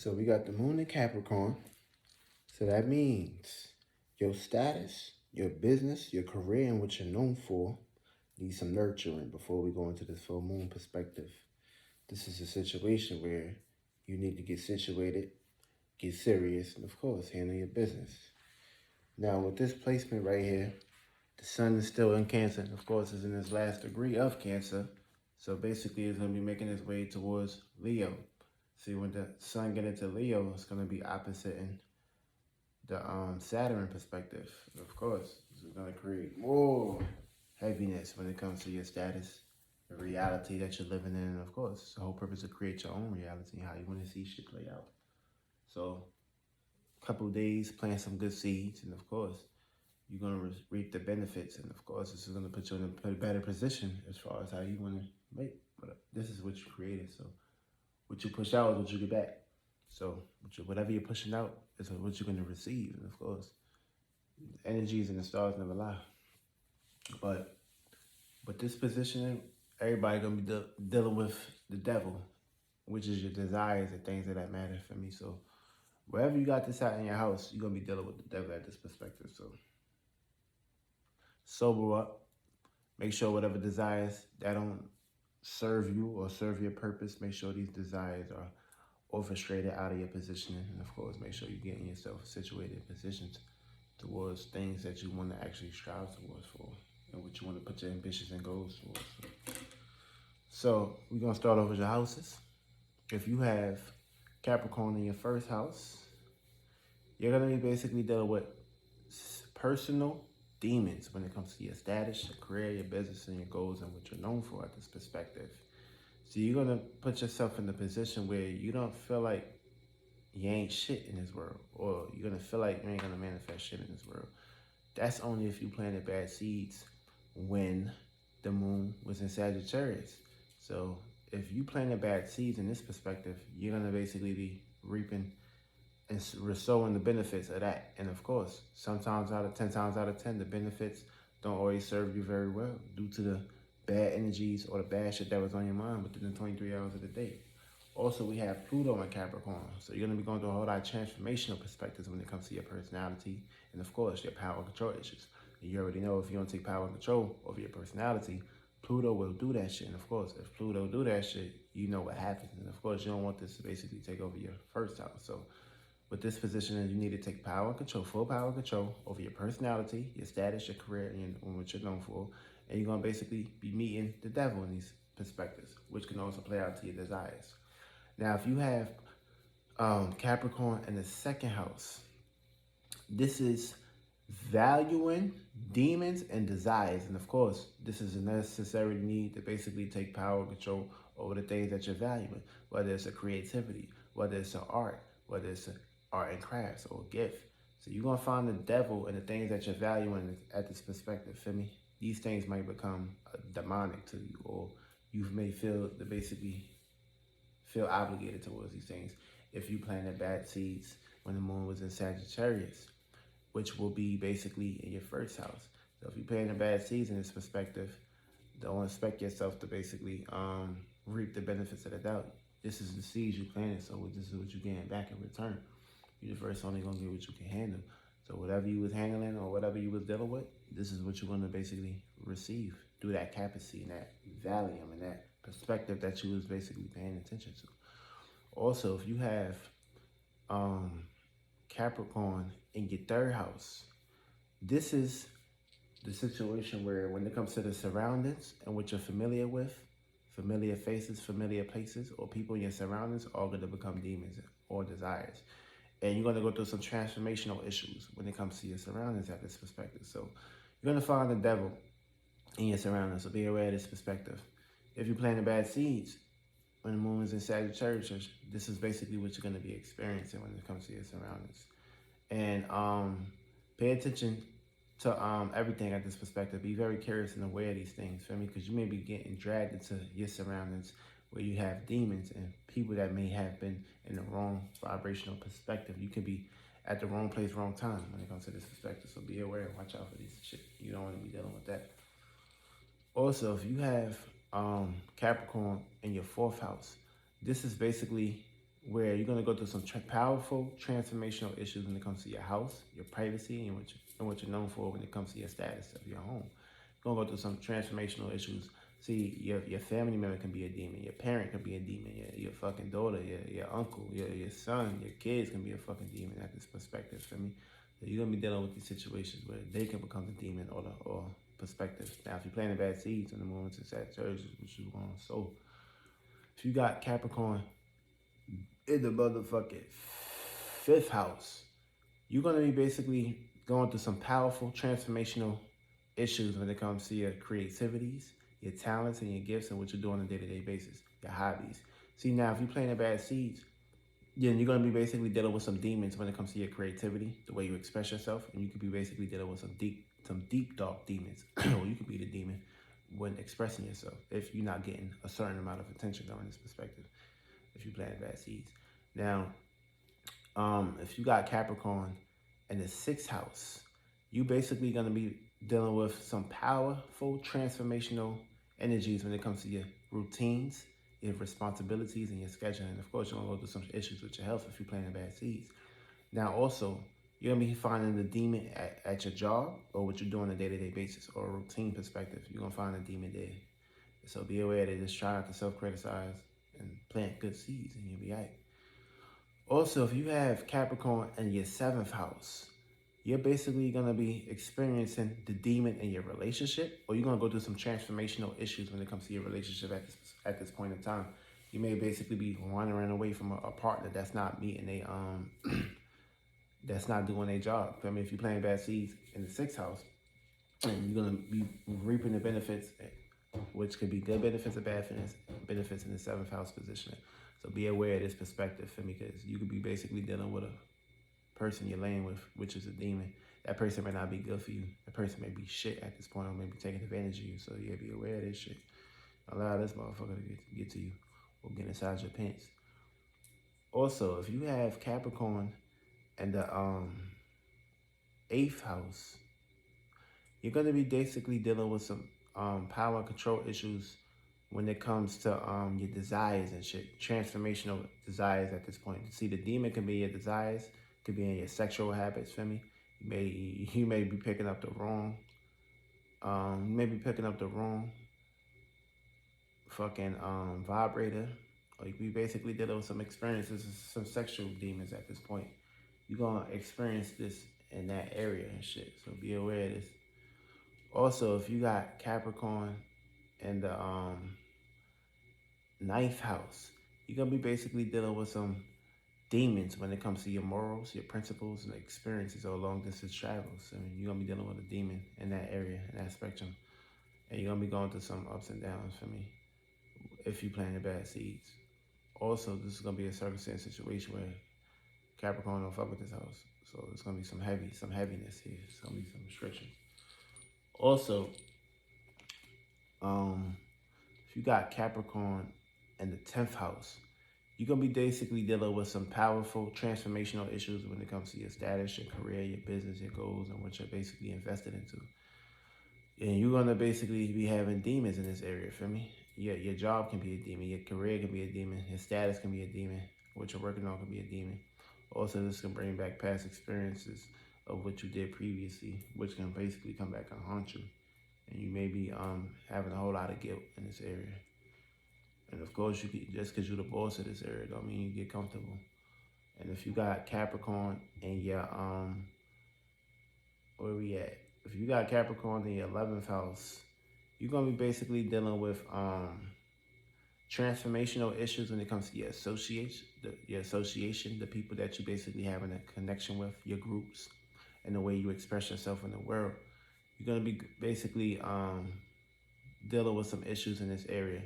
So we got the moon in Capricorn. So that means your status, your business, your career, and what you're known for needs some nurturing before we go into this full moon perspective. This is a situation where you need to get situated, get serious, and of course, handle your business. Now, with this placement right here, the sun is still in Cancer, and of course, is in its last degree of Cancer. So basically, it's going to be making its way towards Leo. See, when the sun get into Leo, it's going to be opposite in the Saturn perspective. And of course, this is going to create more heaviness when it comes to your status, the reality that you're living in. And of course, the whole purpose to create your own reality, how you want to see shit play out. So, a couple of days, plant some good seeds, and of course, you're going to reap the benefits. And of course, this is going to put you in a better position as far as how you want to make. But this is what you created. So, what you push out is what you get back. So whatever you're pushing out is what you're going to receive. And of course, energies and the stars never lie. But this positioning, everybody going to be dealing with the devil, which is your desires and things that matter for me. So wherever you got this out in your house, you're going to be dealing with the devil at this perspective. So sober up. Make sure whatever desires that don't serve you or serve your purpose, make sure these desires are orchestrated out of your positioning. And of course, make sure you're getting yourself situated in positions towards things that you want to actually strive towards for and what you want to put your ambitions and goals towards. So we're going to start off with your houses. If you have Capricorn in your first house, you're going to be basically dealing with personal demons when it comes to your status, your career, your business, and your goals and what you're known for at this perspective. So you're going to put yourself in the position where you don't feel like you ain't shit in this world, or you're going to feel like you ain't going to manifest shit in this world. That's only if you planted bad seeds when the moon was in Sagittarius. So if you planted bad seeds in this perspective, you're going to basically be reaping and sowing the benefits of that. And of course, sometimes 10 times out of 10, the benefits don't always serve you very well due to the bad energies or the bad shit that was on your mind within the 23 hours of the day. Also, we have Pluto in Capricorn. So you're going to be going through a whole lot of transformational perspectives when it comes to your personality and, of course, your power and control issues. And you already know if you don't take power and control over your personality, Pluto will do that shit. And, of course, if Pluto do that shit, you know what happens. And, of course, you don't want this to basically take over your first house. So with this position, you need to take power and control, full power and control over your personality, your status, your career, and what you're known for. And you're going to basically be meeting the devil in these perspectives, which can also play out to your desires. Now, if you have Capricorn in the second house, this is valuing demons and desires. And of course, this is a necessary need to basically take power and control over the things that you're valuing, whether it's a creativity, whether it's an art, whether it's an art and crafts or a gift. So you're going to find the devil in the things that you're valuing at this perspective, feel me? These things might become demonic to you, or you may feel obligated towards these things if you planted bad seeds when the moon was in Sagittarius, which will be basically in your first house. So if you planted bad seeds in this perspective, don't expect yourself to basically reap the benefits of the doubt. This is the seeds you planted, so this is what you're getting back in return. You're first only going to get what you can handle. So whatever you was handling or whatever you was dealing with, this is what you're going to basically receive through that capacity and that valium and that perspective that you was basically paying attention to. Also, if you have Capricorn in your third house, this is the situation where when it comes to the surroundings and what you're familiar with, familiar faces, familiar places, or people in your surroundings are going to become demons or desires. And you're going to go through some transformational issues when it comes to your surroundings at this perspective. So you're going to find the devil in your surroundings, so be aware of this perspective. If you're planting bad seeds, when the moon is in Sagittarius, this is basically what you're going to be experiencing when it comes to your surroundings. And pay attention to everything at this perspective. Be very curious and aware of these things, feel me? Because you may be getting dragged into your surroundings where you have demons and people that may have been in the wrong vibrational perspective. You could be at the wrong place, wrong time when it comes to this perspective. So be aware, watch out for these shit. You don't want to be dealing with that. Also, if you have Capricorn in your fourth house, this is basically where you're going to go through some powerful transformational issues when it comes to your house, your privacy, and what you're known for when it comes to your status of your home. You're going to go through some transformational issues. See, your family member can be a demon. Your parent can be a demon. Your fucking daughter, your uncle, your son, your kids can be a fucking demon at this perspective, for me. So you're going to be dealing with these situations where they can become the demon or perspective. Now, if you're planting bad seeds in the moon to Sagittarius, which is going so. If you got Capricorn in the motherfucking 5th house, you're going to be basically going through some powerful transformational issues when it comes to your creativities, your talents, and your gifts, and what you're doing on a day-to-day basis, your hobbies. See, now, if you're planting bad seeds, then you're going to be basically dealing with some demons when it comes to your creativity, the way you express yourself, and you could be basically dealing with some deep, dark demons. Or you could be the demon when expressing yourself if you're not getting a certain amount of attention during this perspective, if you plant bad seeds. Now, if you got Capricorn in the 6th house, you basically going to be dealing with some powerful transformational energies when it comes to your routines, your responsibilities, and your scheduling. And of course, you're going to go through some issues with your health if you're planting bad seeds. Now, also, you're going to be finding the demon at your job or what you're doing on a day-to-day basis or a routine perspective. You're going to find a demon there. So be aware that just try not to self-criticize and plant good seeds and you'll be all right. Also, if you have Capricorn in your 7th house, you're basically going to be experiencing the demon in your relationship, or you're going to go through some transformational issues when it comes to your relationship at this point in time. You may basically be wandering away from a partner that's not meeting that's not doing their job. I mean, if you're planting bad seeds in the 6th house, and you're going to be reaping the benefits, which could be good benefits or bad benefits in the 7th house position. So be aware of this perspective for me, because you could be basically dealing with a person you're laying with, which is a demon. That person may not be good for you. That person may be shit at this point, or maybe taking advantage of you. So yeah, be aware of this shit. Allow this motherfucker to get to you or get inside your pants. Also, if you have Capricorn and the 8th house, you're going to be basically dealing with some power and control issues when it comes to your desires and shit, transformational desires at this point. See, the demon can be your desires, could be in your sexual habits, feel me? You may be picking up the wrong, fucking vibrator, or you could be basically dealing with some experiences, some sexual demons at this point. You're gonna experience this in that area and shit, so be aware of this. Also, if you got Capricorn in the 9th house, you're going to be basically dealing with some demons when it comes to your morals, your principles, and experiences or long distance travels. I mean, you're going to be dealing with a demon in that area, in that spectrum. And you're going to be going through some ups and downs for me if you plant bad seeds. Also, this is going to be a circumstance situation where Capricorn don't fuck with this house. So it's going to be some heaviness here. It's going to be some restrictions. Also, if you got Capricorn in the 10th house, you're going to be basically dealing with some powerful transformational issues when it comes to your status, your career, your business, your goals, and what you're basically invested into. And you're going to basically be having demons in this area, for me. Your job can be a demon. Your career can be a demon. Your status can be a demon. What you're working on can be a demon. Also, this can bring back past experiences of what you did previously, which can basically come back and haunt you. And you may be having a whole lot of guilt in this area. And of course, just because you're the boss of this area don't mean you get comfortable. And if you got Capricorn in your, where we at? If you got Capricorn in your 11th house, you're going to be basically dealing with transformational issues when it comes to your association, the people that you basically having a connection with, your groups, and the way you express yourself in the world. You're going to be basically dealing with some issues in this area.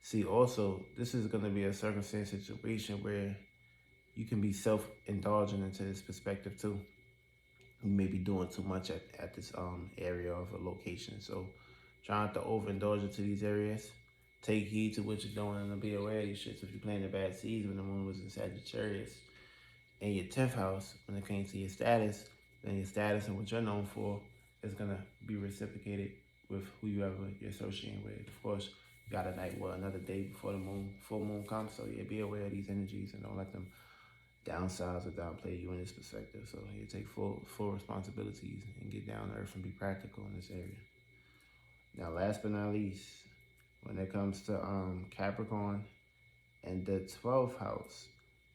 See, also, this is going to be a circumstance situation where you can be self-indulgent into this perspective too. You may be doing too much at this area of a location. So try not to overindulge into these areas. Take heed to what you're doing and be aware of these shit. So if you're planting bad seeds when the moon was in Sagittarius, in your 10th house, when it came to your status, then your status and what you're known for is going to be reciprocated with whoever you're associating with. Of course, got a night, well, another day before the full moon comes. So yeah, be aware of these energies and don't let them downsize or downplay you in this perspective. So you take full responsibilities and get down to earth and be practical in this area. Now, last but not least, when it comes to Capricorn and the 12th house,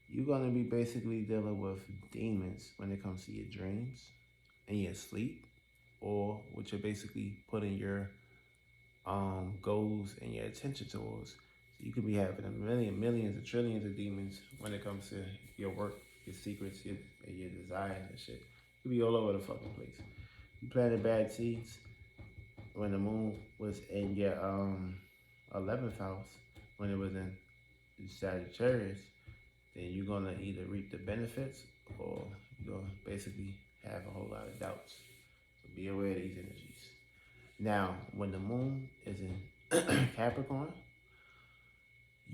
you're gonna be basically dealing with demons when it comes to your dreams and your sleep, or what you're basically putting your goals and your attention towards. So you could be having millions, and trillions of demons when it comes to your work, your secrets, your desires and shit. You could be all over the fucking place. You planted bad seeds when the moon was in your 11th house, when it was in Sagittarius, then you're gonna either reap the benefits or you're gonna basically have a whole lot of doubts. So be aware of these energies. Now, when the moon is in Capricorn,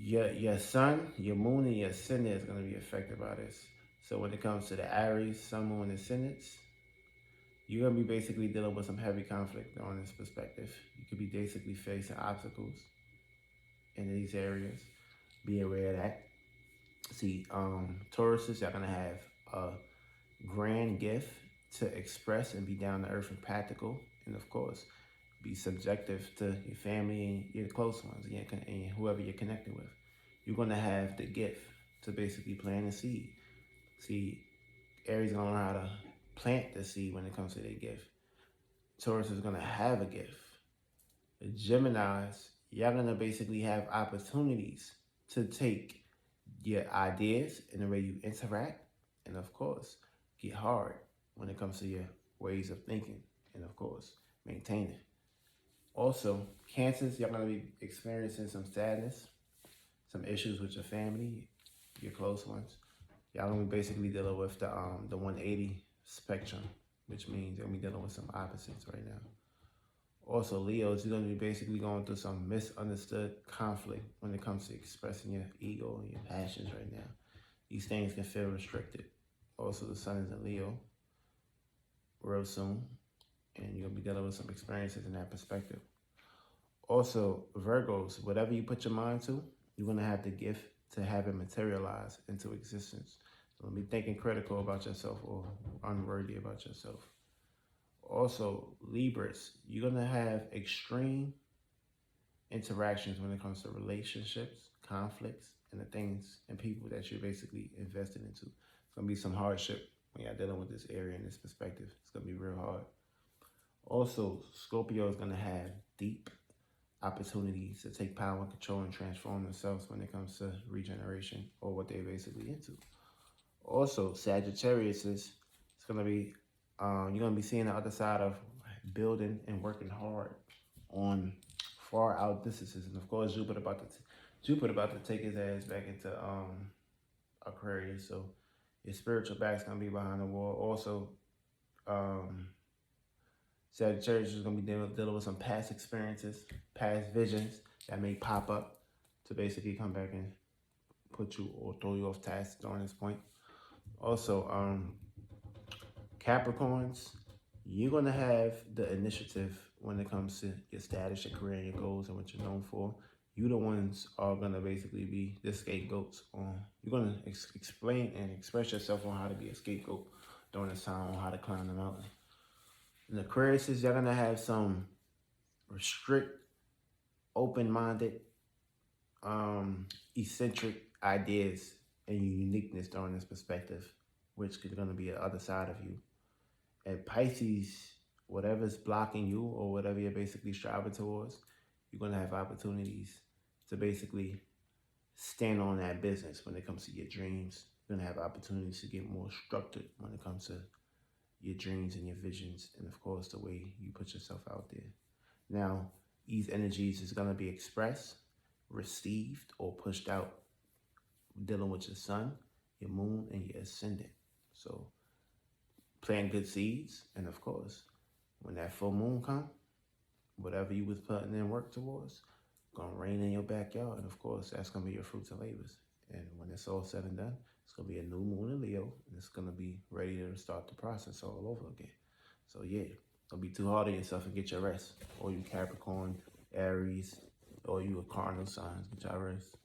your sun, your moon, and your ascendant is going to be affected by this. So when it comes to the Aries, sun, moon, and ascendants, you're going to be basically dealing with some heavy conflict on this perspective. You could be basically facing obstacles in these areas. Be aware of that. See, Tauruses are going to have a grand gift to express and be down to earth and practical. And of course, be subjective to your family and your close ones and whoever you're connected with. You're going to have the gift to basically plant a seed. See, Aries is going to learn how to plant the seed when it comes to their gift. Taurus is going to have a gift. The Geminis, y'all going to basically have opportunities to take your ideas and the way you interact, and of course, get hard when it comes to your ways of thinking, and of course, maintaining. Also, Cancers, y'all gonna be experiencing some sadness, some issues with your family, your close ones. Y'all gonna be basically dealing with the 180 spectrum, which means you're gonna be dealing with some opposites right now. Also, Leos, you're gonna be basically going through some misunderstood conflict when it comes to expressing your ego and your passions right now. These things can feel restricted. Also, the sun is in Leo real soon, and you're gonna be dealing with some experiences in that perspective. Also, Virgos, whatever you put your mind to, you're gonna have the gift to have it materialize into existence. So be thinking critical about yourself or unworthy about yourself. Also, Libras, you're gonna have extreme interactions when it comes to relationships, conflicts, and the things and people that you're basically invested into. It's gonna be some hardship when you're dealing with this area and this perspective. It's gonna be real hard. Also, Scorpio is gonna have deep opportunities to take power, control, and transform themselves when it comes to regeneration or what they're basically into. Also, Sagittarius is it's gonna be you're gonna be seeing the other side of building and working hard on far out distances, and of course Jupiter about to take his ass back into Aquarius, so your spiritual back's gonna be behind the wall. Also, Sagittarius is going to be dealing with some past experiences, past visions that may pop up to basically come back and put you or throw you off task during this point. Also, Capricorns, you're going to have the initiative when it comes to your status, your career, and your goals and what you're known for. You the ones are going to basically be the scapegoats. You're going to explain and express yourself on how to be a scapegoat during this time, on how to climb the mountain. And the Aquarius, you're going to have some strict, open-minded, eccentric ideas and your uniqueness during this perspective, which is going to be the other side of you. And Pisces, whatever's blocking you or whatever you're basically striving towards, you're going to have opportunities to basically stand on that business when it comes to your dreams. You're going to have opportunities to get more structured when it comes to your dreams and your visions, and of course, the way you put yourself out there. Now, these energies is going to be expressed, received, or pushed out, dealing with your sun, your moon, and your ascendant. So, plant good seeds, and of course, when that full moon comes, whatever you was putting in work towards, gonna rain in your backyard, and of course, that's gonna be your fruits and labors. And when it's all said and done, it's gonna be a new moon in Leo, and it's gonna be ready to start the process all over again. So yeah, don't be too hard on yourself and get your rest. All you Capricorn, Aries, or you a cardinal signs. Get y'all rest.